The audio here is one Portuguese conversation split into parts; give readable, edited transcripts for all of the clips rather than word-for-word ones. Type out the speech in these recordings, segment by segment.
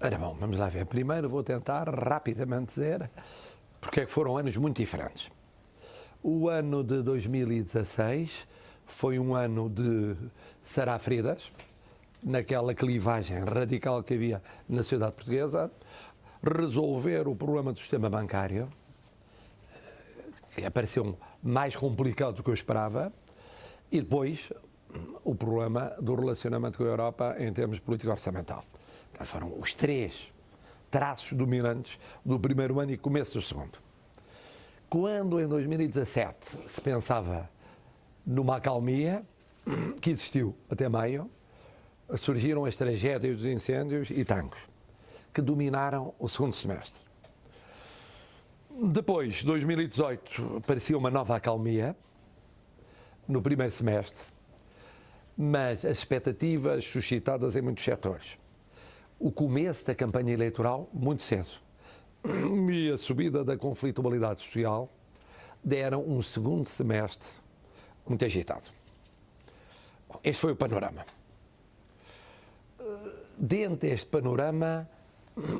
Ora bom, vamos lá ver. Primeiro vou tentar rapidamente dizer porque é que foram anos muito diferentes. O ano de 2016 foi um ano de sarar feridas, naquela clivagem radical que havia na sociedade portuguesa, resolver o problema do sistema bancário, que apareceu mais complicado do que eu esperava, e depois o problema do relacionamento com a Europa em termos político-orçamental. Foram os três traços dominantes do primeiro ano e começo do segundo. Quando em 2017 se pensava numa acalmia, que existiu até maio, surgiram as tragédias dos incêndios e tangos, que dominaram o segundo semestre. Depois, 2018, parecia uma nova acalmia no primeiro semestre, mas as expectativas suscitadas em muitos setores. O começo da campanha eleitoral, muito cedo, e a subida da conflitualidade social deram um segundo semestre muito agitado. Bom, este foi o panorama. Dentro deste panorama,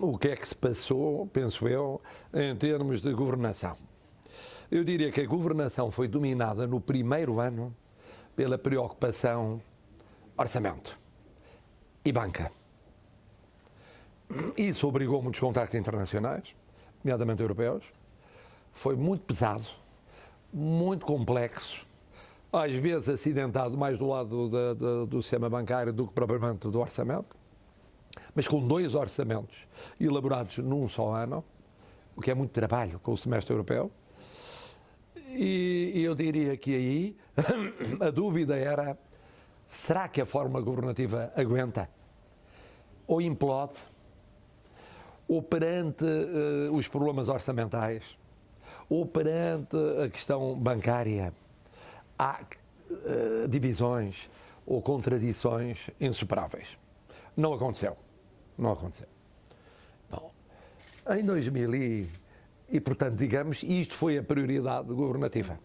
o que é que se passou, penso eu, em termos de governação? Eu diria que a governação foi dominada no primeiro ano pela preocupação orçamento e banca. Isso obrigou muitos contactos internacionais, nomeadamente europeus. Foi muito pesado, muito complexo, às vezes acidentado mais do lado do sistema bancário do que propriamente do orçamento, mas com dois orçamentos elaborados num só ano, o que é muito trabalho com o semestre europeu. E eu diria que aí a dúvida era: será que a fórmula governativa aguenta? Ou implode? Ou perante os problemas orçamentais? Ou perante a questão bancária? Há divisões ou contradições insuperáveis. Não aconteceu. Não aconteceu. Bom, em 2000 e portanto, digamos, isto foi a prioridade governativa,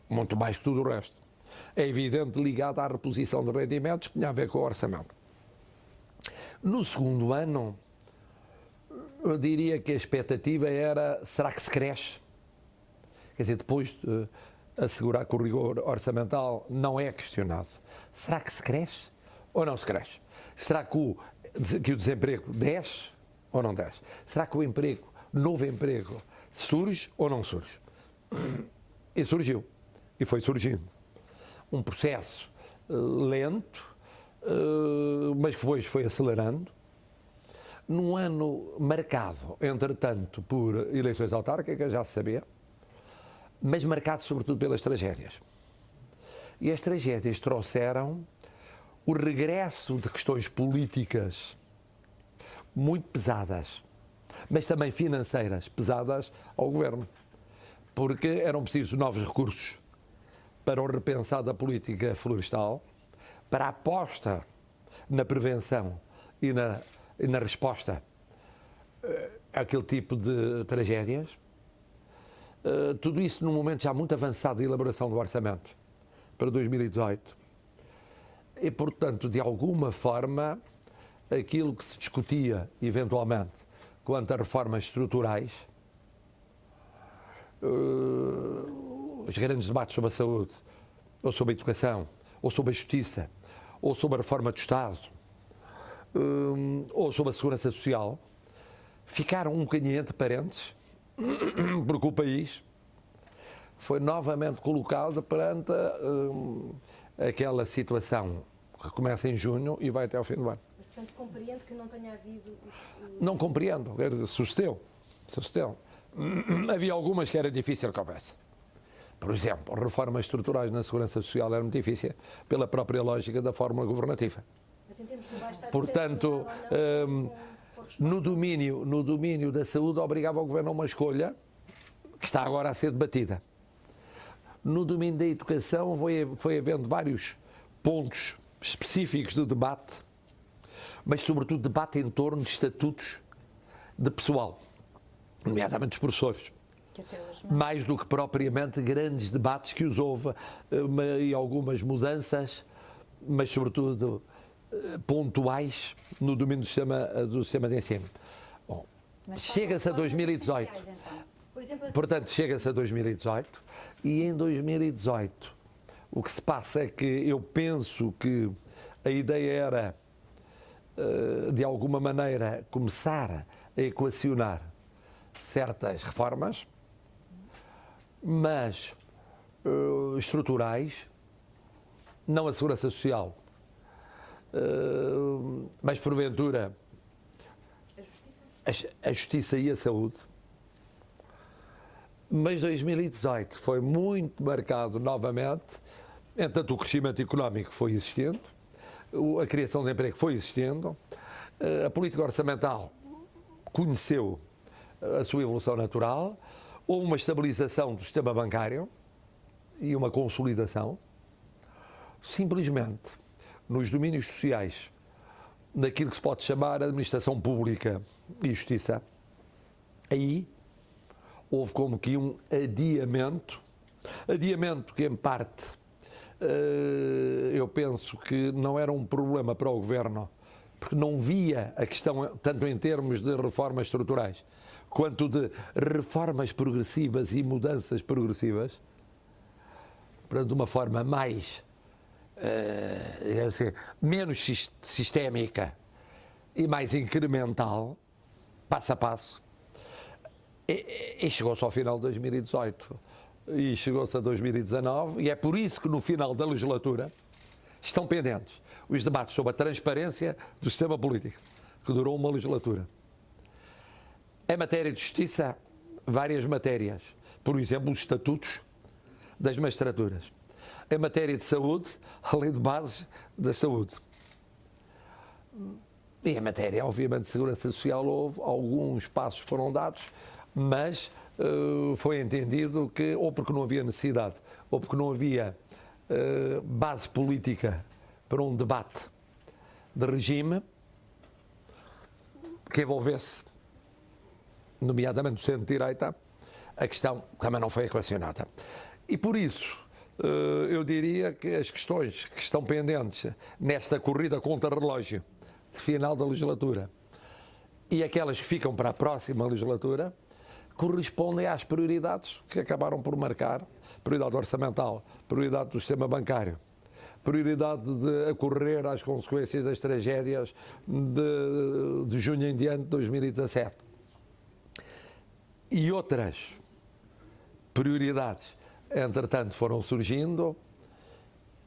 muito mais que tudo o resto. É evidente ligado à reposição de rendimentos que tinha a ver com o orçamento. No segundo ano, eu diria que a expectativa era: será que se cresce? Quer dizer, depois de assegurar que o rigor orçamental não é questionado, será que se cresce ou não se cresce? Será que o desemprego desce ou não desce? Será que o emprego, novo emprego, surge ou não surge? E surgiu. E foi surgindo. Um processo lento, mas que depois foi acelerando. Num ano marcado, entretanto, por eleições autárquicas, já se sabia, mas marcado sobretudo pelas tragédias. E as tragédias trouxeram o regresso de questões políticas muito pesadas, mas também financeiras pesadas ao governo, porque eram precisos novos recursos para o repensar da política florestal, para a aposta na prevenção e na resposta àquele tipo de tragédias. Tudo isso num momento já muito avançado de elaboração do orçamento para 2018. E, portanto, de alguma forma, aquilo que se discutia, eventualmente, quanto a reformas estruturais, os grandes debates sobre a saúde, ou sobre a educação, ou sobre a justiça, ou sobre a reforma do Estado, ou sobre a segurança social, ficaram um bocadinho entre parênteses, porque o país foi novamente colocado perante aquela situação que começa em junho e vai até ao fim do ano. Mas, portanto, compreende que não tenha havido... Não compreendo, quer dizer, sucedeu. Havia algumas que era difícil que houvesse. Por exemplo, reformas estruturais na segurança social era muito difícil pela própria lógica da fórmula governativa. Mas em termos globais está Portanto, no domínio da saúde obrigava o governo a uma escolha que está agora a ser debatida. No domínio da educação foi havendo vários pontos específicos de debate, mas sobretudo debate em torno de estatutos de pessoal, nomeadamente dos professores. Mais do que propriamente grandes debates que os houve e algumas mudanças, mas sobretudo pontuais no domínio do sistema de ensino. Bom, chega-se a 2018. Por exemplo, Portanto, chega-se a 2018 e em 2018 o que se passa é que eu penso que a ideia era, de alguma maneira, começar a equacionar certas reformas, mas estruturais, não a segurança social, mas porventura a justiça e a saúde. Mas 2018 foi muito marcado novamente, entanto o crescimento económico foi existindo, a criação de emprego foi existindo, a política orçamental conheceu a sua evolução natural, houve uma estabilização do sistema bancário e uma consolidação. Simplesmente, nos domínios sociais, naquilo que se pode chamar administração pública e justiça, aí houve como que um adiamento que em parte eu penso que não era um problema para o Governo, porque não via a questão tanto em termos de reformas estruturais, quanto de reformas progressivas e mudanças progressivas, de uma forma mais, menos sistémica e mais incremental, passo a passo. E chegou-se ao final de 2018 e chegou-se a 2019 e é por isso que no final da legislatura estão pendentes os debates sobre a transparência do sistema político, que durou uma legislatura. Em matéria de justiça, várias matérias, por exemplo, os estatutos das magistraturas. Em matéria de saúde, a lei de bases da saúde. E em matéria, obviamente, de segurança social, houve alguns passos foram dados, mas foi entendido que, ou porque não havia necessidade, ou porque não havia base política para um debate de regime que envolvesse, nomeadamente o centro-direita, a questão também não foi equacionada. E por isso, eu diria que as questões que estão pendentes nesta corrida contra relógio de final da legislatura e aquelas que ficam para a próxima legislatura correspondem às prioridades que acabaram por marcar: prioridade orçamental, prioridade do sistema bancário, prioridade de acorrer às consequências das tragédias de junho em diante de 2017 e outras prioridades, entretanto, foram surgindo,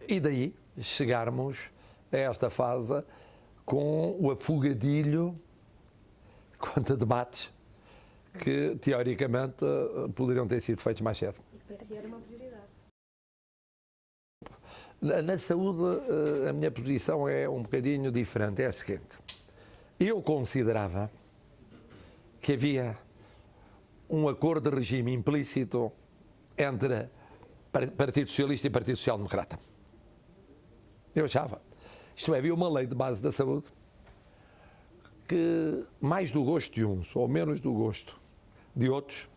e daí chegarmos a esta fase com o afogadilho quanto a debates que, teoricamente, poderiam ter sido feitos mais cedo. E que para si era uma prioridade. Na saúde, a minha posição é um bocadinho diferente. É a seguinte: eu considerava que havia um acordo de regime implícito entre Partido Socialista e Partido Social Democrata. Eu achava. Isto é, havia uma lei de base da saúde que, mais do gosto de uns ou menos do gosto de outros,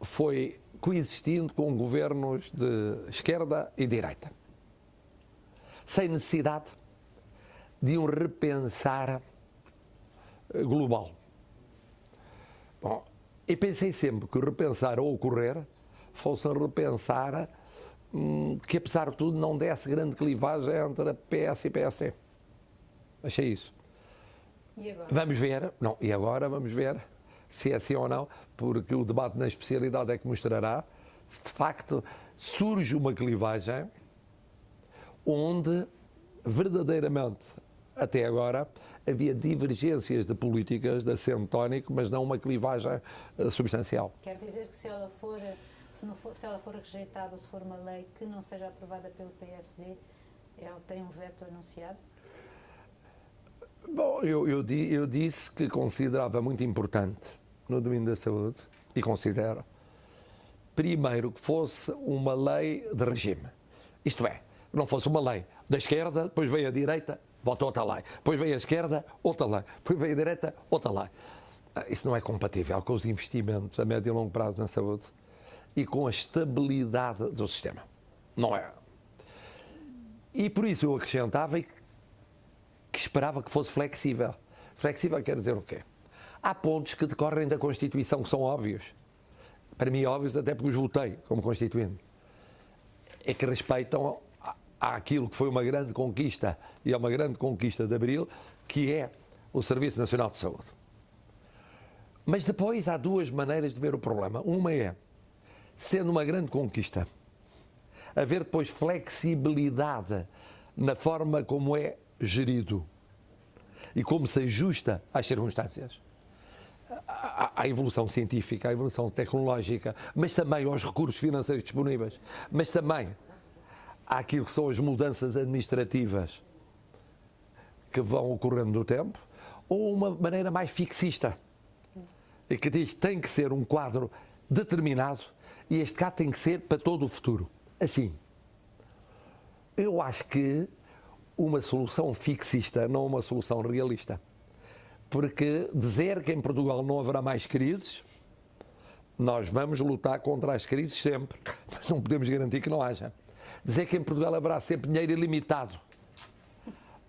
foi coexistindo com governos de esquerda e direita, sem necessidade de um repensar global. Bom, e pensei sempre que o repensar a ocorrer fosse um repensar que, apesar de tudo, não desse grande clivagem entre a PS e PSD. Achei isso. E agora? Vamos ver, não, e agora vamos ver se é assim ou não, porque o debate na especialidade é que mostrará se de facto surge uma clivagem onde verdadeiramente, até agora, havia divergências de políticas de acento tónico, mas não uma clivagem substancial. Quer dizer que se ela for rejeitada ou se for uma lei que não seja aprovada pelo PSD, ela tem um veto anunciado? Bom, eu disse que considerava muito importante no domínio da saúde, e considero, primeiro, que fosse uma lei de regime. Isto é, não fosse uma lei da esquerda, depois veio a direita, vota outra lei. Depois veio a esquerda, outra lei. Depois veio a direita, outra lei. Isso não é compatível com os investimentos a médio e longo prazo na saúde e com a estabilidade do sistema. Não é. E por isso eu acrescentava que esperava que fosse flexível. Flexível quer dizer o quê? Há pontos que decorrem da Constituição que são óbvios. Para mim, óbvios, até porque os votei como constituinte. É que respeitam àquilo que foi uma grande conquista, e é uma grande conquista de Abril, que é o Serviço Nacional de Saúde. Mas depois há duas maneiras de ver o problema. Uma é, sendo uma grande conquista, haver depois flexibilidade na forma como é gerido e como se ajusta às circunstâncias. À evolução científica, à evolução tecnológica, mas também aos recursos financeiros disponíveis, mas também àquilo que são as mudanças administrativas que vão ocorrendo no tempo, ou uma maneira mais fixista, e que diz que tem que ser um quadro determinado e este quadro tem que ser para todo o futuro. Assim, eu acho que uma solução fixista não é uma solução realista. Porque dizer que em Portugal não haverá mais crises, nós vamos lutar contra as crises sempre, mas não podemos garantir que não haja. Dizer que em Portugal haverá sempre dinheiro ilimitado,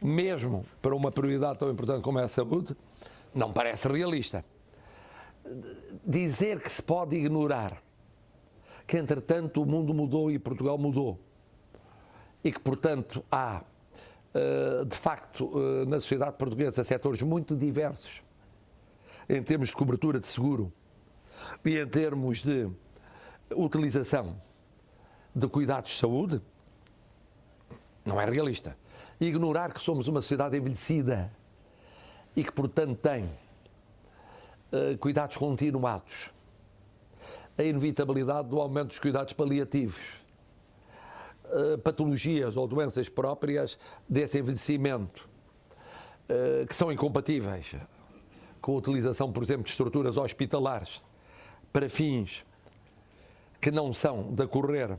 mesmo para uma prioridade tão importante como é a saúde, não parece realista. Dizer que se pode ignorar que, entretanto, o mundo mudou e Portugal mudou, e que, portanto, há de facto, na sociedade portuguesa, setores muito diversos em termos de cobertura de seguro e em termos de utilização de cuidados de saúde, não é realista. Ignorar que somos uma sociedade envelhecida e que, portanto, tem cuidados continuados, a inevitabilidade do aumento dos cuidados paliativos, patologias ou doenças próprias desse envelhecimento, que são incompatíveis com a utilização, por exemplo, de estruturas hospitalares para fins que não são de acorrer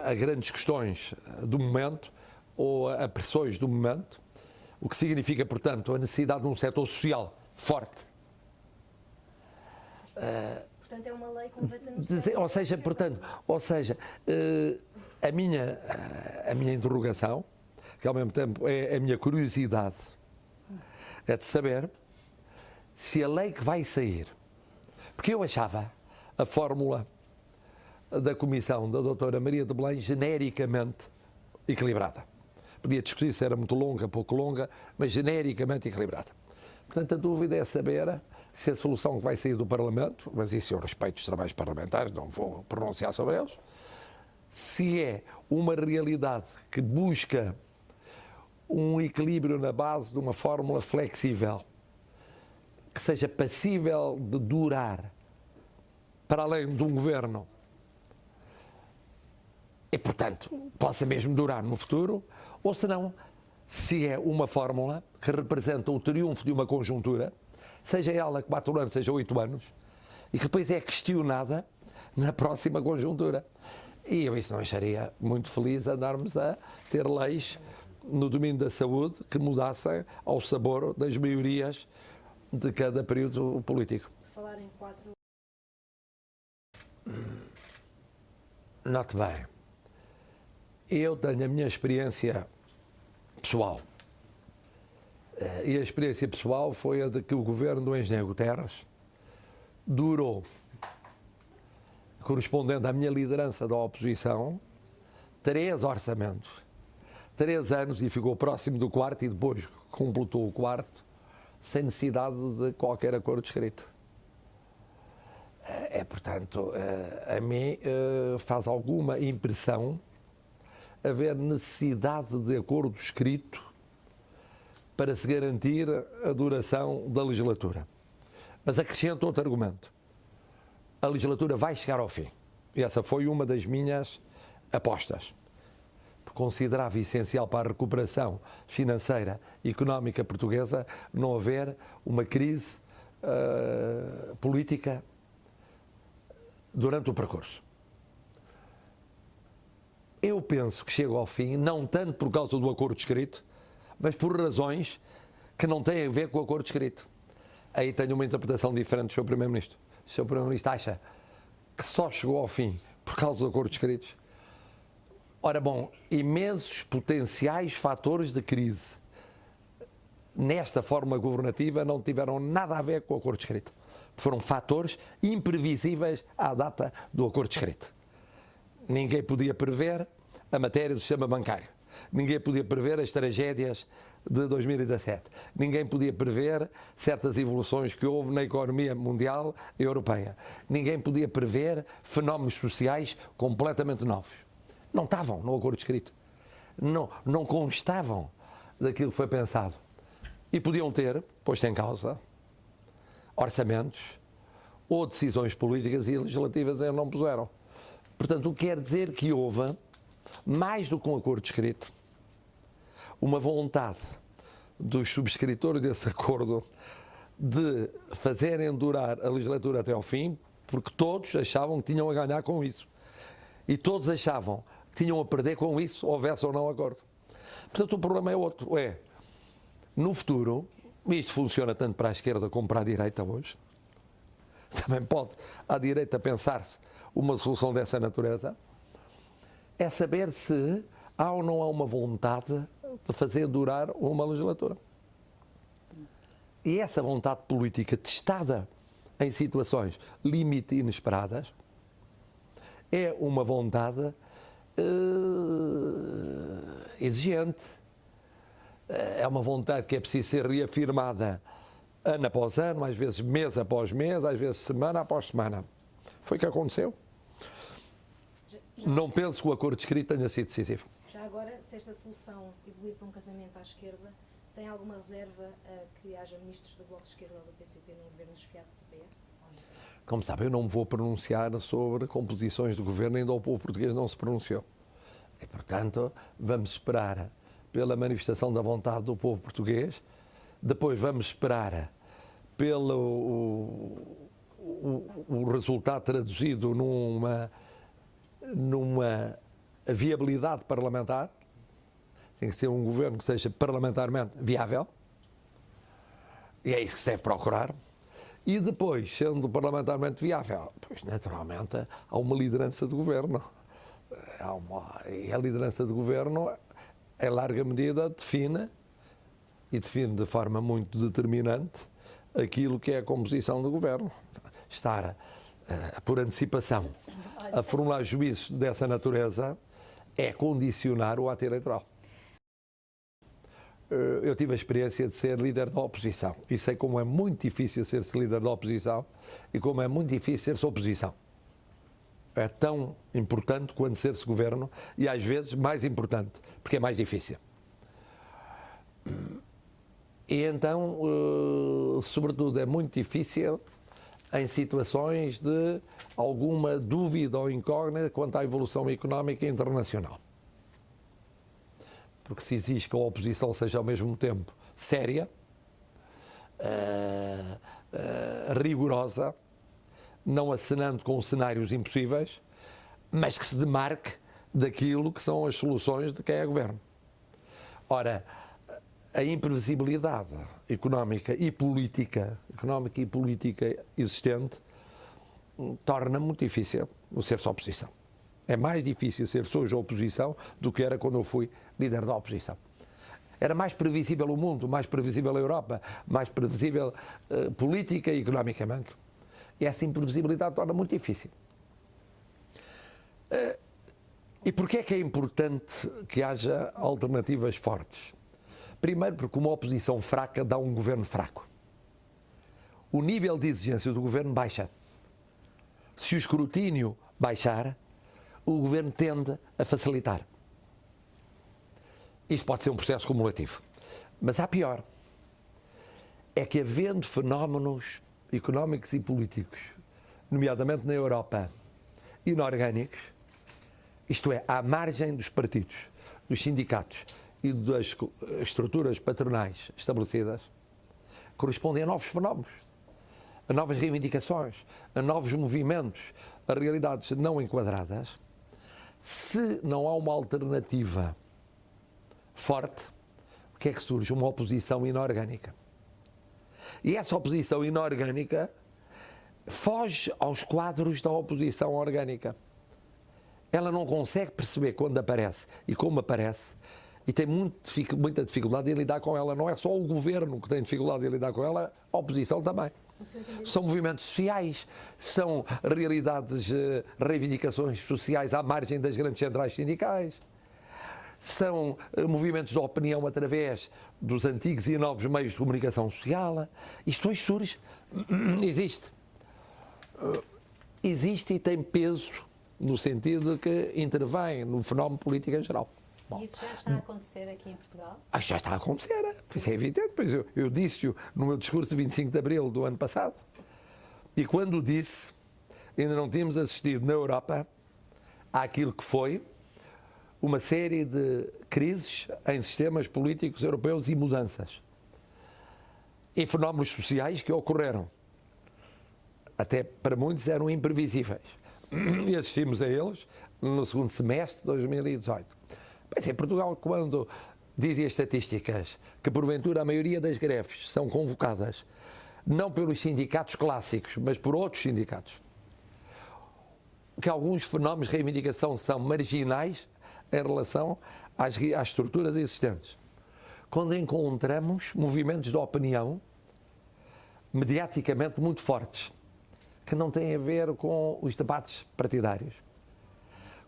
a grandes questões do momento ou a pressões do momento, o que significa, portanto, a necessidade de um setor social forte. Portanto, é uma lei completamente... Ou seja, a minha interrogação, que ao mesmo tempo é a minha curiosidade, é de saber se a lei que vai sair, porque eu achava a fórmula da comissão da doutora Maria de Belém genericamente equilibrada. Podia discutir se era muito longa, pouco longa, mas genericamente equilibrada. Portanto, a dúvida é saber se a solução que vai sair do Parlamento, mas isso eu respeito os trabalhos parlamentares, não vou pronunciar sobre eles, se é uma realidade que busca um equilíbrio na base de uma fórmula flexível, que seja passível de durar para além de um governo e, portanto, possa mesmo durar no futuro, ou se não, se é uma fórmula que representa o triunfo de uma conjuntura, seja ela 4 anos, seja 8 anos, e que depois é questionada na próxima conjuntura. E eu isso não acharia muito feliz andarmos a ter leis no domínio da saúde que mudassem ao sabor das maiorias de cada período político. Falar em 4... Note bem, eu tenho a minha experiência pessoal. E a experiência pessoal foi a de que o governo do engenheiro Guterres durou, correspondendo à minha liderança da oposição, 3 orçamentos, 3 anos, e ficou próximo do 4º e depois completou o 4º, sem necessidade de qualquer acordo escrito. Portanto, a mim faz alguma impressão haver necessidade de acordo escrito para se garantir a duração da legislatura. Mas acrescento outro argumento. A legislatura vai chegar ao fim. E essa foi uma das minhas apostas. Considerava essencial para a recuperação financeira e económica portuguesa não haver uma crise política durante o percurso. Eu penso que chego ao fim, não tanto por causa do acordo escrito, mas por razões que não têm a ver com o acordo escrito. Aí tenho uma interpretação diferente do Sr. Primeiro-Ministro. O Sr. Primeiro-Ministro acha que só chegou ao fim por causa dos acordos escritos. Ora bom, imensos potenciais fatores de crise nesta forma governativa não tiveram nada a ver com o acordo escrito. Foram fatores imprevisíveis à data do acordo escrito. Ninguém podia prever a matéria do sistema bancário. Ninguém podia prever as tragédias de 2017. Ninguém podia prever certas evoluções que houve na economia mundial e europeia. Ninguém podia prever fenómenos sociais completamente novos. Não estavam no acordo escrito. Não constavam daquilo que foi pensado. E podiam ter posto em causa orçamentos ou decisões políticas e legislativas e não puseram. Portanto, o que quer dizer que houve, mais do que um acordo escrito, uma vontade dos subscritores desse acordo de fazerem durar a legislatura até ao fim, porque todos achavam que tinham a ganhar com isso. E todos achavam que tinham a perder com isso, houvesse ou não acordo. Portanto, o problema é outro. No futuro, isto funciona tanto para a esquerda como para a direita hoje, também pode à direita pensar-se uma solução dessa natureza, é saber se há ou não há uma vontade de fazer durar uma legislatura. E essa vontade política testada em situações limite inesperadas é uma vontade exigente. É uma vontade que é preciso ser reafirmada ano após ano, às vezes mês após mês, às vezes semana após semana. Foi o que aconteceu. Não penso que o acordo escrito tenha sido decisivo. Já agora, se esta solução evoluir para um casamento à esquerda, tem alguma reserva a que haja ministros do Bloco de Esquerda ou do PCP no governo esfiado do PS? Como sabe, eu não me vou pronunciar sobre composições do governo, ainda o povo português não se pronunciou. E, portanto, vamos esperar pela manifestação da vontade do povo português, depois vamos esperar pelo o resultado traduzido numa viabilidade parlamentar. Tem que ser um governo que seja parlamentarmente viável, e é isso que se deve procurar. E depois, sendo parlamentarmente viável, pois naturalmente há uma liderança do governo. E a liderança do governo, em larga medida, define de forma muito determinante aquilo que é a composição do governo. Estar, por antecipação, a formular juízos dessa natureza é condicionar o ato eleitoral. Eu tive a experiência de ser líder da oposição e sei como é muito difícil ser-se líder da oposição e como é muito difícil ser-se oposição. É tão importante quanto ser-se governo e às vezes mais importante, porque é mais difícil. E então, sobretudo, é muito difícil em situações de alguma dúvida ou incógnita quanto à evolução económica internacional. Porque se exige que a oposição seja ao mesmo tempo séria, rigorosa, não acenando com cenários impossíveis, mas que se demarque daquilo que são as soluções de quem é governo. Ora, a imprevisibilidade económica e política existente torna muito difícil o ser-se oposição. É mais difícil ser-se hoje oposição do que era quando eu fui líder da oposição. Era mais previsível o mundo, mais previsível a Europa, mais previsível política e economicamente. E essa imprevisibilidade torna muito difícil. E porquê é que é importante que haja alternativas fortes? Primeiro, porque uma oposição fraca dá um governo fraco. O nível de exigência do governo baixa. Se o escrutínio baixar, o governo tende a facilitar. Isto pode ser um processo cumulativo. Mas há pior. É que havendo fenómenos económicos e políticos, nomeadamente na Europa, inorgânicos, isto é, à margem dos partidos, dos sindicatos e das estruturas patronais estabelecidas, correspondem a novos fenómenos, a novas reivindicações, a novos movimentos, a realidades não enquadradas. Se não há uma alternativa forte, o que é que surge? Uma oposição inorgânica. E essa oposição inorgânica foge aos quadros da oposição orgânica. ela não consegue perceber quando aparece e como aparece, e tem muita dificuldade em lidar com ela. Não é só o governo que tem dificuldade em lidar com ela, a oposição também. São movimentos sociais, são realidades, reivindicações sociais à margem das grandes centrais sindicais, são movimentos de opinião através dos antigos e novos meios de comunicação social. Isto hoje surge, existe e tem peso no sentido de que intervém no fenómeno político em geral. Bom, isso já está a acontecer aqui em Portugal? Já está a acontecer, isso é evidente. Pois eu disse-o no meu discurso de 25 de Abril do ano passado. E quando disse, ainda não tínhamos assistido na Europa àquilo que foi uma série de crises em sistemas políticos europeus e mudanças. E fenómenos sociais que ocorreram. Até para muitos eram imprevisíveis. E assistimos a eles no segundo semestre de 2018. Pois em Portugal, quando dizem as estatísticas que porventura a maioria das greves são convocadas não pelos sindicatos clássicos, mas por outros sindicatos, que alguns fenómenos de reivindicação são marginais em relação às estruturas existentes. Quando encontramos movimentos de opinião mediaticamente muito fortes, que não têm a ver com os debates partidários.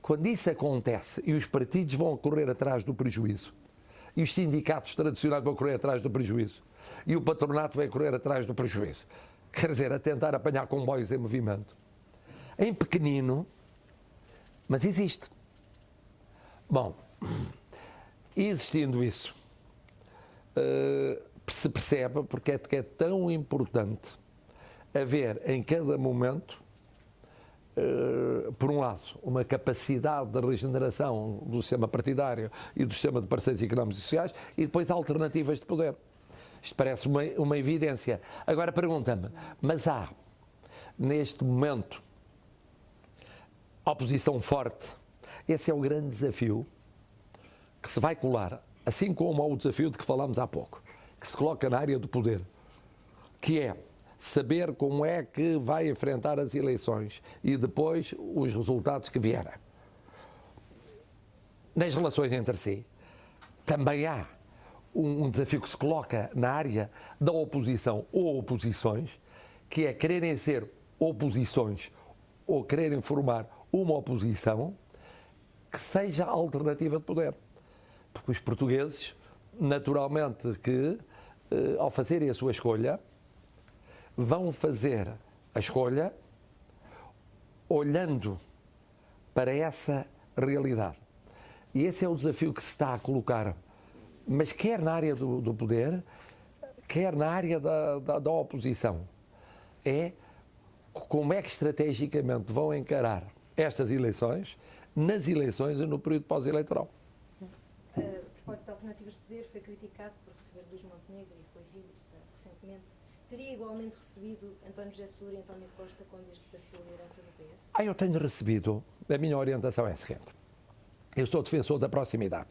Quando isso acontece e os partidos vão correr atrás do prejuízo, e os sindicatos tradicionais vão correr atrás do prejuízo, e o patronato vai correr atrás do prejuízo, quer dizer, a tentar apanhar comboios em movimento. Em pequenino, mas existe. Bom, existindo isso, se percebe porque é que é tão importante haver em cada momento, por um lado, uma capacidade de regeneração do sistema partidário e do sistema de parceiros económicos e sociais, e depois alternativas de poder. Isto parece uma evidência. Agora pergunta-me, mas há, neste momento, oposição forte? Esse é o grande desafio que se vai colar, assim como o desafio de que falámos há pouco, que se coloca na área do poder, que é saber como é que vai enfrentar as eleições e depois os resultados que vierem. Nas relações entre si, também há um desafio que se coloca na área da oposição ou oposições, que é quererem ser oposições ou quererem formar uma oposição que seja a alternativa de poder. Porque os portugueses, naturalmente, que ao fazerem a sua escolha, vão fazer a escolha olhando para essa realidade. E esse é o desafio que se está a colocar, mas quer na área do poder, quer na área da oposição. É como é que estrategicamente vão encarar estas eleições, nas eleições e no período pós-eleitoral. A propósito de alternativas de poder, foi criticado por receber Luís Montenegro e foi vindo recentemente. Teria igualmente recebido António José Seguro e António Costa quando este desafiou a liderança do PS? Eu tenho recebido, a minha orientação é a seguinte: eu sou defensor da proximidade.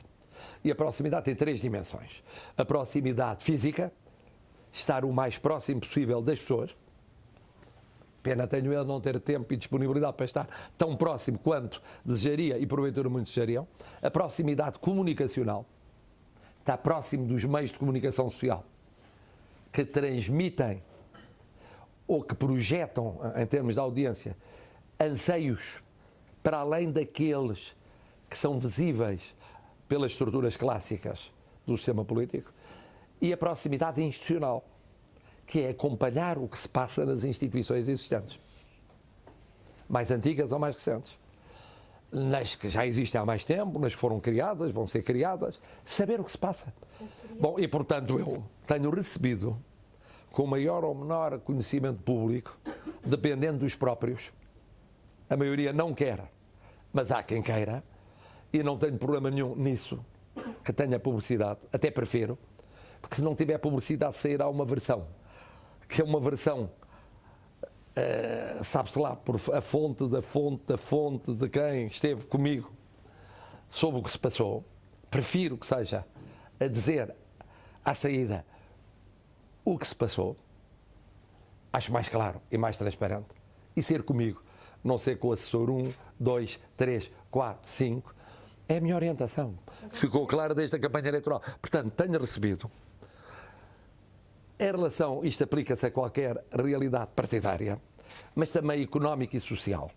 E a proximidade tem três dimensões. A proximidade física, estar o mais próximo possível das pessoas. Pena tenho eu não ter tempo e disponibilidade para estar tão próximo quanto desejaria e porventura muitos desejariam. A proximidade comunicacional, estar próximo dos meios de comunicação social que transmitem ou que projetam, em termos de audiência, anseios para além daqueles que são visíveis pelas estruturas clássicas do sistema político, e a proximidade institucional, que é acompanhar o que se passa nas instituições existentes, mais antigas ou mais recentes, nas que já existem há mais tempo, nas que foram criadas, vão ser criadas, saber o que se passa. Bom, e portanto eu tenho recebido, com maior ou menor conhecimento público, dependendo dos próprios, a maioria não quer, mas há quem queira, e não tenho problema nenhum nisso, que tenha publicidade, até prefiro, porque se não tiver publicidade sairá uma versão, que é uma versão, sabe-se lá, por a fonte de quem esteve comigo sobre o que se passou. Prefiro que seja a dizer à saída o que se passou, acho mais claro e mais transparente, e ser comigo, não ser com o assessor 1, 2, 3, 4, 5. É a minha orientação, que ficou clara desde a campanha eleitoral. Portanto, tenho recebido, em relação, isto aplica-se a qualquer realidade partidária, mas também económica e social.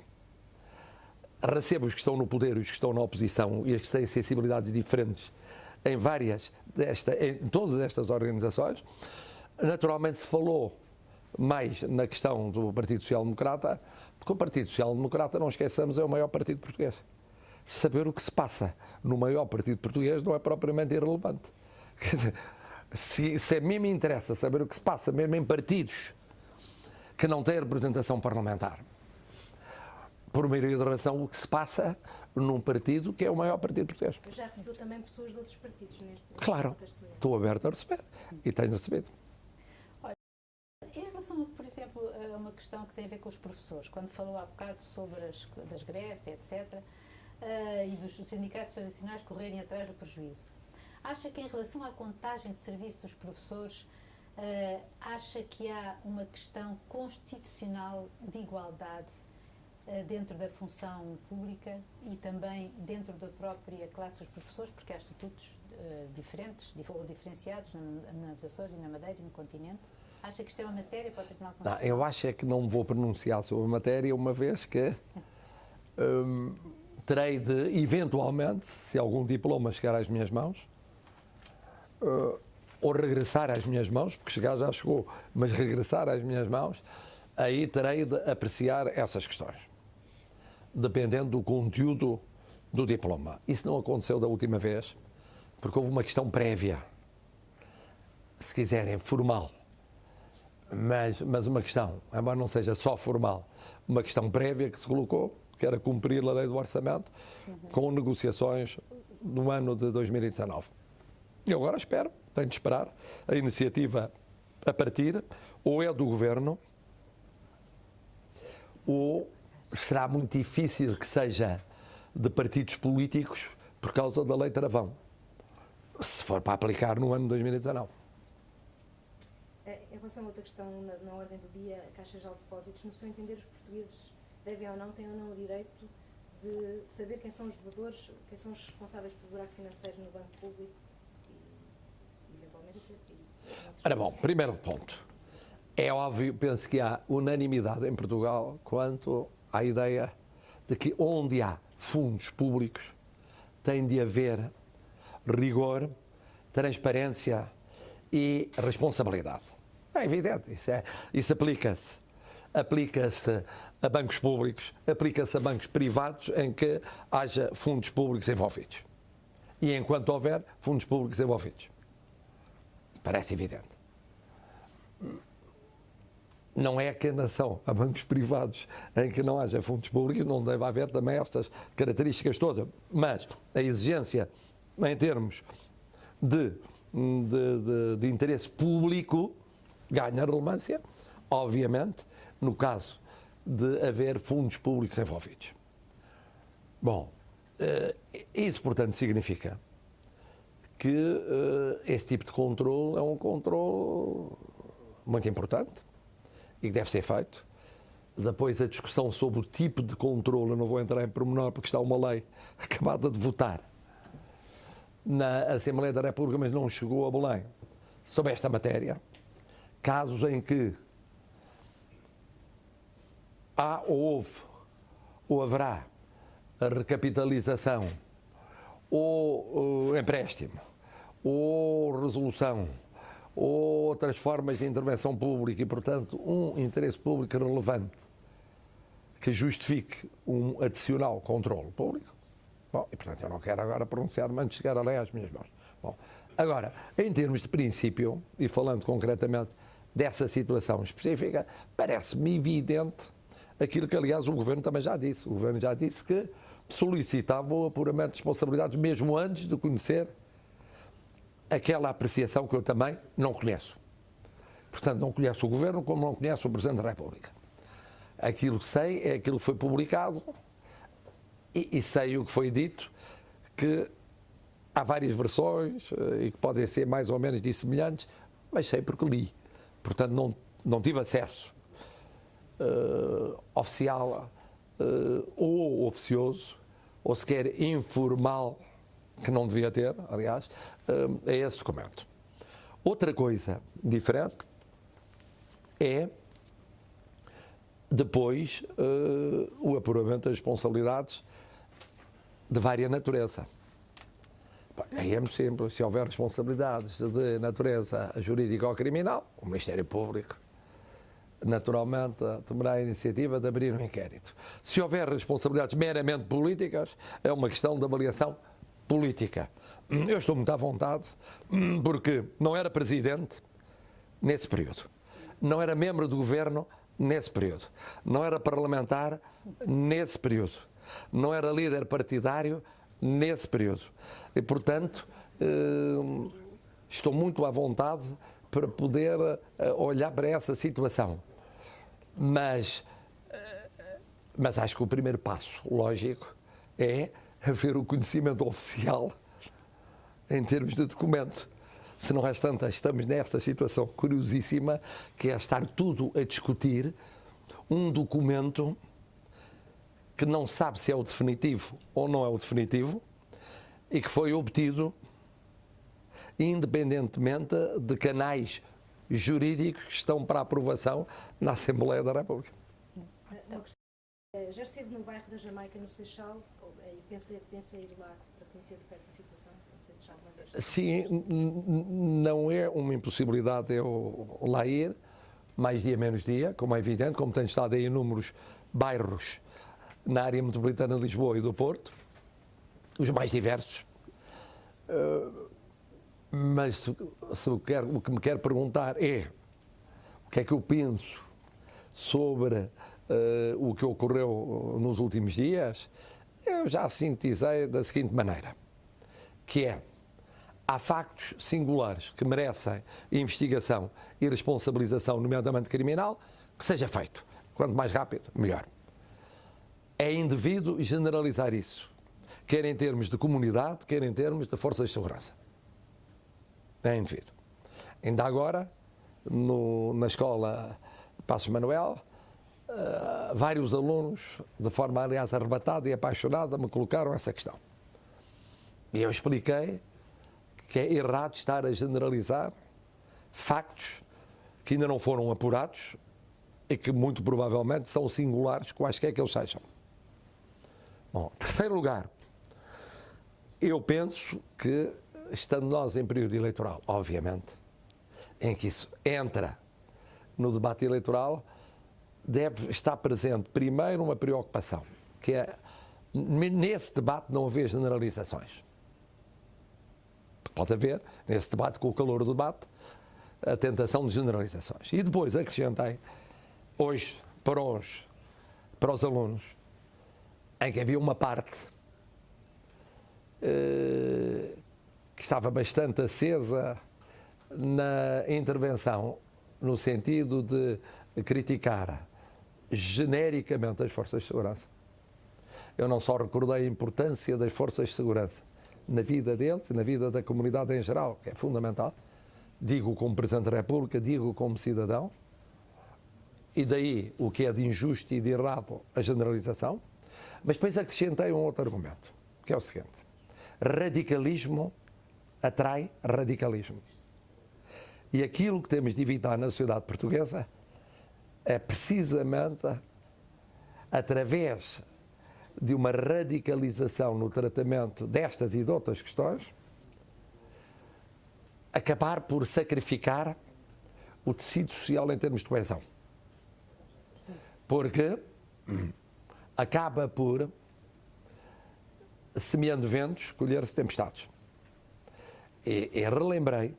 Recebo os que estão no poder e os que estão na oposição e os que têm sensibilidades diferentes em todas estas organizações. Naturalmente se falou mais na questão do Partido Social Democrata, porque o Partido Social Democrata, não esqueçamos, é o maior partido português. Saber o que se passa no maior partido português não é propriamente irrelevante. Quer dizer, se a mim me interessa saber o que se passa, mesmo em partidos que não têm representação parlamentar, por maioria de razão, o que se passa num partido que é o maior partido português. Mas já recebeu também pessoas de outros partidos neste Claro, estou aberto a receber e tenho recebido. Em relação, por exemplo, a uma questão que tem a ver com os professores, quando falou há bocado sobre das greves, etc., e dos sindicatos tradicionais correrem atrás do prejuízo, acha que em relação à contagem de serviços dos professores, acha que há uma questão constitucional de igualdade dentro da função pública e também dentro da própria classe dos professores, porque há estatutos diferentes ou diferenciados nas Açores e na Madeira e no continente? Acha que isto é uma matéria para o Tribunal Constitucional? Eu acho é que não me vou pronunciar sobre a matéria, uma vez que terei de, eventualmente, se algum diploma chegar às minhas mãos, ou regressar às minhas mãos, porque chegar já chegou, mas regressar às minhas mãos, aí terei de apreciar essas questões, dependendo do conteúdo do diploma. Isso não aconteceu da última vez, porque houve uma questão prévia, se quiserem, formal, mas uma questão, embora não seja só formal, uma questão prévia que se colocou, que era cumprir a lei do orçamento, com negociações no ano de 2019. E agora espero, tenho de esperar, a iniciativa a partir, ou é do Governo, ou será muito difícil que seja de partidos políticos por causa da lei Travão, se for para aplicar no ano de 2019. Em relação a outra questão na ordem do dia, a Caixa Geral de Depósitos, no seu entender, os portugueses devem ou não, têm ou não o direito de saber quem são os devedores, quem são os responsáveis pelo buraco financeiro no Banco Público e eventualmente... Ora bom, primeiro ponto. É óbvio, penso que há unanimidade em Portugal quanto à ideia de que onde há fundos públicos tem de haver rigor, transparência e responsabilidade. É evidente, isso aplica-se a bancos públicos, aplica-se a bancos privados em que haja fundos públicos envolvidos. E enquanto houver fundos públicos envolvidos. Parece evidente. Não é que a nação, a bancos privados em que não haja fundos públicos, não deve haver também estas características todas, mas a exigência em termos de interesse público ganha relevância, obviamente, no caso de haver fundos públicos envolvidos. Bom, isso, portanto, significa que esse tipo de controle é um controle muito importante e que deve ser feito. Depois a discussão sobre o tipo de controle, eu não vou entrar em pormenor porque está uma lei acabada de votar na Assembleia da República, mas não chegou a Belém, sobre esta matéria. Casos em que há ou houve ou haverá a recapitalização ou empréstimo ou resolução ou outras formas de intervenção pública e, portanto, um interesse público relevante que justifique um adicional controle público. Bom, e, portanto, eu não quero agora pronunciar-me antes de chegar a lei às minhas mãos. Bom, agora, em termos de princípio, e falando concretamente dessa situação específica, parece-me evidente aquilo que, aliás, o Governo também já disse. O Governo já disse que solicitava o apuramento de responsabilidades mesmo antes de conhecer aquela apreciação que eu também não conheço. Portanto, não conheço o Governo como não conheço o Presidente da República. Aquilo que sei é aquilo que foi publicado e sei o que foi dito, que há várias versões e que podem ser mais ou menos dissemelhantes, mas sei porque li. Portanto, não tive acesso oficial ou oficioso, ou sequer informal, que não devia ter, aliás, é esse documento. Outra coisa diferente é depois o apuramento das responsabilidades de vária natureza. Aí é muito simples. Se houver responsabilidades de natureza jurídica ou criminal, o Ministério Público naturalmente tomará a iniciativa de abrir um inquérito. Se houver responsabilidades meramente políticas, é uma questão de avaliação política. Eu estou muito à vontade, porque não era presidente nesse período, não era membro do governo nesse período, não era parlamentar nesse período, não era líder partidário nesse período. E, portanto, estou muito à vontade para poder olhar para essa situação. Mas acho que o primeiro passo, lógico, é haver o conhecimento oficial em termos de documento. Se não restante, estamos nesta situação curiosíssima, que é estar tudo a discutir um documento que não sabe se é o definitivo ou não é o definitivo e que foi obtido independentemente de canais jurídicos que estão para aprovação na Assembleia da República. Já esteve no bairro da Jamaica, no Seixal, e pensa ir lá para conhecer de perto a situação? Não sei se já alguma vez. Sim, não é uma impossibilidade eu lá ir, mais dia menos dia, como é evidente, como tenho estado em inúmeros bairros na área metropolitana de Lisboa e do Porto, os mais diversos. Mas o que me quer perguntar é o que é que eu penso sobre o que ocorreu nos últimos dias. Eu já sintetizei da seguinte maneira, que é: há factos singulares que merecem investigação e responsabilização, nomeadamente criminal, que seja feito. Quanto mais rápido, melhor. É indevido generalizar isso, quer em termos de comunidade, quer em termos de forças de segurança. É indevido. Ainda agora, na escola Passos Manuel, vários alunos, de forma aliás arrebatada e apaixonada, me colocaram essa questão. E eu expliquei que é errado estar a generalizar factos que ainda não foram apurados e que muito provavelmente são singulares, quaisquer que eles sejam. Bom, em terceiro lugar, eu penso que, estando nós em período eleitoral, obviamente, em que isso entra no debate eleitoral, deve estar presente primeiro uma preocupação, que é, nesse debate não haver generalizações. Pode haver, nesse debate, com o calor do debate, a tentação de generalizações. E depois acrescentei, hoje, para os alunos, em que havia uma parte que estava bastante acesa na intervenção, no sentido de criticar genericamente as forças de segurança. Eu não só recordei a importância das forças de segurança na vida deles e na vida da comunidade em geral, que é fundamental, digo como Presidente da República, digo como cidadão, e daí o que é de injusto e de errado a generalização, mas depois acrescentei um outro argumento, que é o seguinte: radicalismo atrai radicalismo. E aquilo que temos de evitar na sociedade portuguesa é precisamente, através de uma radicalização no tratamento destas e de outras questões, acabar por sacrificar o tecido social em termos de coesão. Porque acaba por, semeando ventos, colher-se tempestades. E relembrei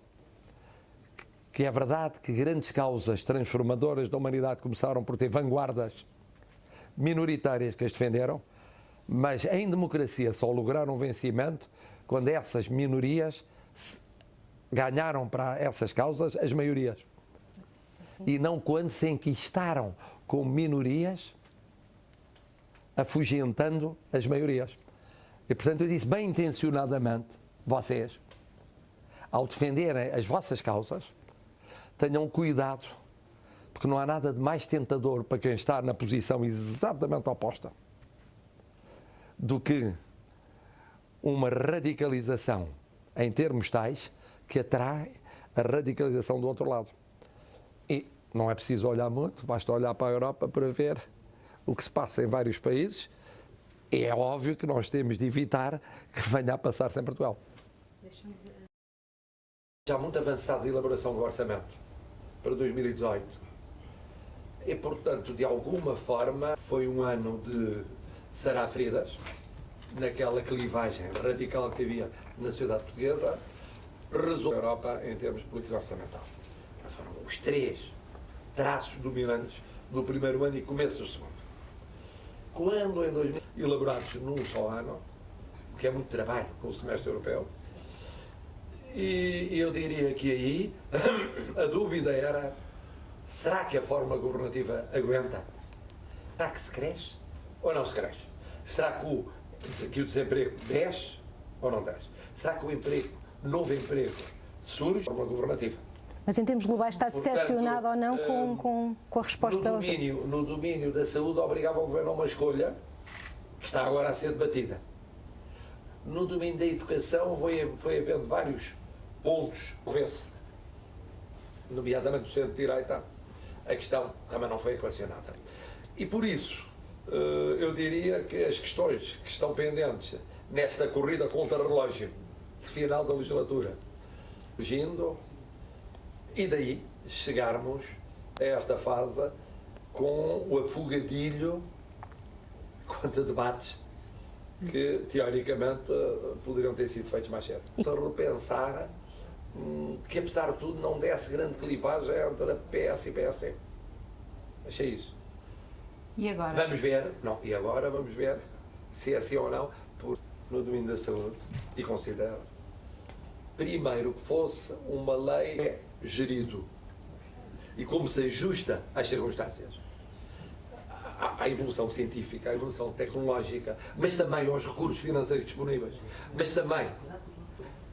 que é verdade que grandes causas transformadoras da humanidade começaram por ter vanguardas minoritárias que as defenderam, mas em democracia só lograram vencimento quando essas minorias ganharam para essas causas as maiorias. E não quando se enquistaram com minorias, afugentando as maiorias. E, portanto, eu disse bem intencionadamente, vocês, ao defenderem as vossas causas, tenham cuidado, porque não há nada de mais tentador para quem está na posição exatamente oposta do que uma radicalização em termos tais que atrai a radicalização do outro lado. E não é preciso olhar muito, basta olhar para a Europa para ver o que se passa em vários países. E é óbvio que nós temos de evitar que venha a passar-se em Portugal. Já muito avançado a elaboração do orçamento para 2018. E, portanto, de alguma forma, foi um ano de sarafridas, naquela clivagem radical que havia na sociedade portuguesa, resolveu a Europa em termos de política orçamental. Foram os 3 traços dominantes do primeiro ano e começo do segundo. Quando, em 2000, elaborados num só ano, o que é muito trabalho com o semestre europeu, e eu diria que aí a dúvida era: será que a forma governativa aguenta? Será que se cresce ou não se cresce? Será que o desemprego desce ou não desce? Será que o novo emprego surge de forma governativa? Mas em termos globais está decepcionado ou não com a resposta no domínio da saúde obrigava o governo a uma escolha que está agora a ser debatida. No domínio da educação foi havendo vários pontos, nomeadamente do centro-direita, a questão também não foi equacionada. E por isso, eu diria que as questões que estão pendentes nesta corrida contra o relógio de final da legislatura, fugindo, e daí chegarmos a esta fase com o afogadilho quanto a debates que, teoricamente, poderiam ter sido feitos mais cedo. Para repensar que, apesar de tudo, não desse grande clivagem entre a PS e PSD. Achei isso. E agora? Vamos ver, e agora vamos ver se é assim ou não, no domínio da saúde, e considero, primeiro, que fosse uma lei gerido e como se ajusta às circunstâncias, à evolução científica, à evolução tecnológica, mas também aos recursos financeiros disponíveis, mas também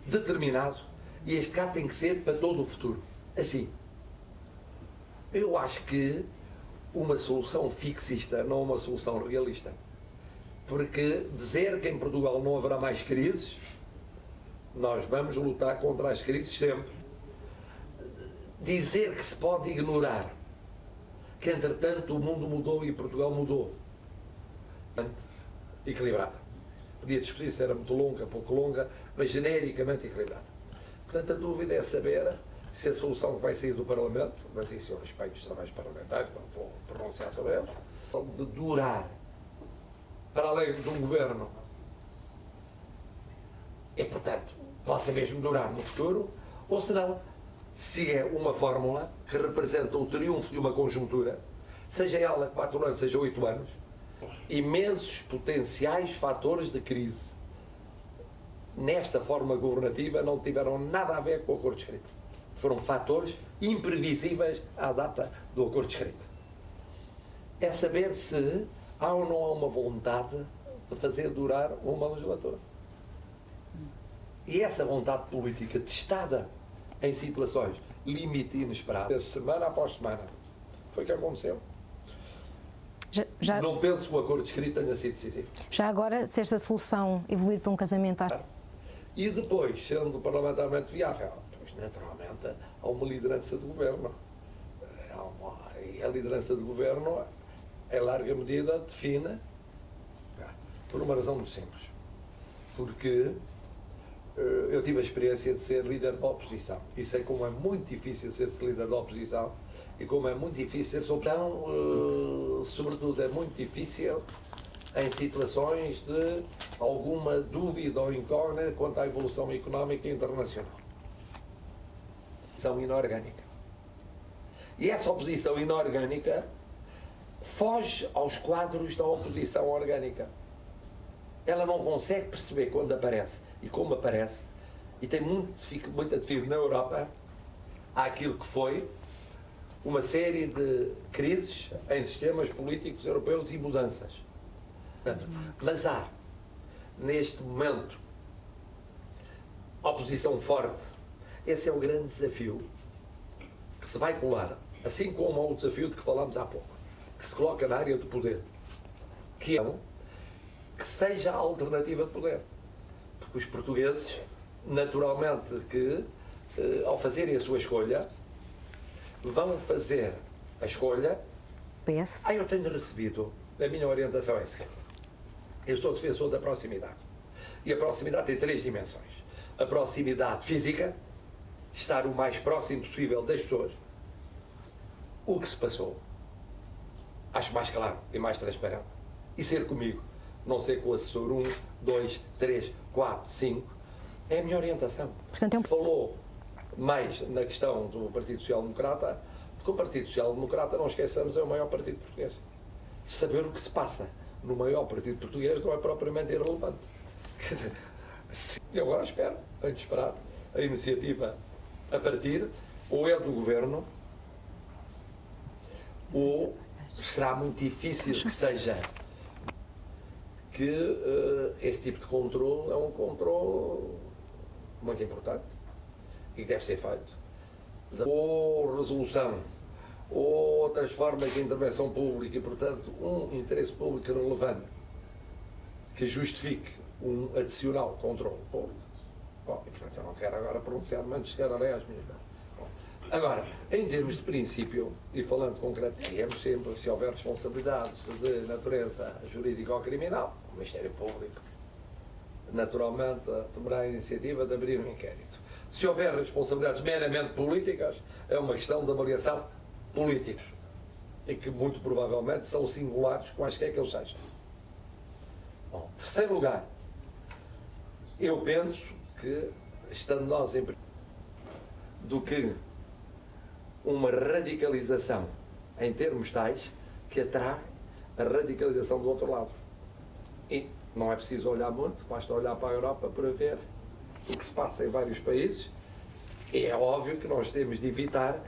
determinado, e este cá tem que ser para todo o futuro. Assim, eu acho que uma solução fixista não é uma solução realista, porque dizer que em Portugal não haverá mais crises, nós vamos lutar contra as crises sempre. Dizer que se pode ignorar que, entretanto, o mundo mudou e Portugal mudou, equilibrada. Podia discutir se era muito longa, pouco longa, mas genericamente equilibrada. Portanto, a dúvida é saber se a solução que vai sair do Parlamento, mas isso eu respeito os trabalhos parlamentares, não vou pronunciar sobre eles, de durar para além de um governo e, portanto, possa mesmo durar no futuro, ou se não, se é uma fórmula que representa o triunfo de uma conjuntura, seja ela 4 anos, seja 8 anos, imensos potenciais fatores de crise nesta forma governativa não tiveram nada a ver com o acordo escrito. Foram fatores imprevisíveis à data do acordo escrito. É saber se há ou não há uma vontade de fazer durar uma legislatura. E essa vontade política testada em situações limite e inesperadas, semana após semana, foi o que aconteceu. Não penso que o acordo escrito tenha sido decisivo. Já agora, se esta solução evoluir para um casamento... E depois, sendo parlamentarmente viável, pois naturalmente há uma liderança do governo. E a liderança do governo, em larga medida, define, por uma razão muito simples. Porque eu tive a experiência de ser líder da oposição e sei como é muito difícil ser-se líder da oposição e como é muito difícil ser oposição, sobretudo é muito difícil em situações de alguma dúvida ou incógnita quanto à evolução económica internacional. São inorgânica. E essa oposição inorgânica foge aos quadros da oposição orgânica. Ela não consegue perceber quando aparece e como aparece, e tem muito definido na Europa àquilo que foi uma série de crises em sistemas políticos europeus e mudanças. Mas há, neste momento, oposição forte. Esse é o grande desafio que se vai colar, assim como o desafio de que falámos há pouco, que se coloca na área do poder, que é que seja a alternativa de poder. Porque os portugueses, naturalmente, que ao fazerem a sua escolha, vão fazer a escolha. PS. Eu tenho recebido, a minha orientação é a seguinte: eu sou defensor da proximidade. E a proximidade tem 3 dimensões. A proximidade física, estar o mais próximo possível das pessoas. O que se passou, acho mais claro e mais transparente. E ser comigo, não ser com o assessor 1, 2, 3, 4, 5, é a minha orientação. Portanto, Falou mais na questão do Partido Social Democrata, porque o Partido Social Democrata, não esqueçamos, é o maior partido português. Saber o que se passa no maior partido português não é propriamente irrelevante. Quer dizer, eu agora espero, tenho de esperar a iniciativa a partir, ou é do Governo, ou será muito difícil que seja, que esse tipo de controle é um controle muito importante e que deve ser feito. Ou resolução, ou outras formas de intervenção pública e, portanto, um interesse público relevante que justifique um adicional controle público. Bom, e, portanto, eu não quero agora pronunciar-me antes de chegar às minhas mãos. Agora, em termos de princípio, e falando concretamente, sempre, se houver responsabilidades de natureza jurídica ou criminal, o Ministério Público, naturalmente, tomará a iniciativa de abrir um inquérito. Se houver responsabilidades meramente políticas, é uma questão de avaliação política, e que muito provavelmente são singulares, quaisquer que eles sejam. Bom, em terceiro lugar, eu penso que, estando nós em do que uma radicalização em termos tais que atrai a radicalização do outro lado. E não é preciso olhar muito, basta olhar para a Europa para ver o que se passa em vários países. E é óbvio que nós temos de evitar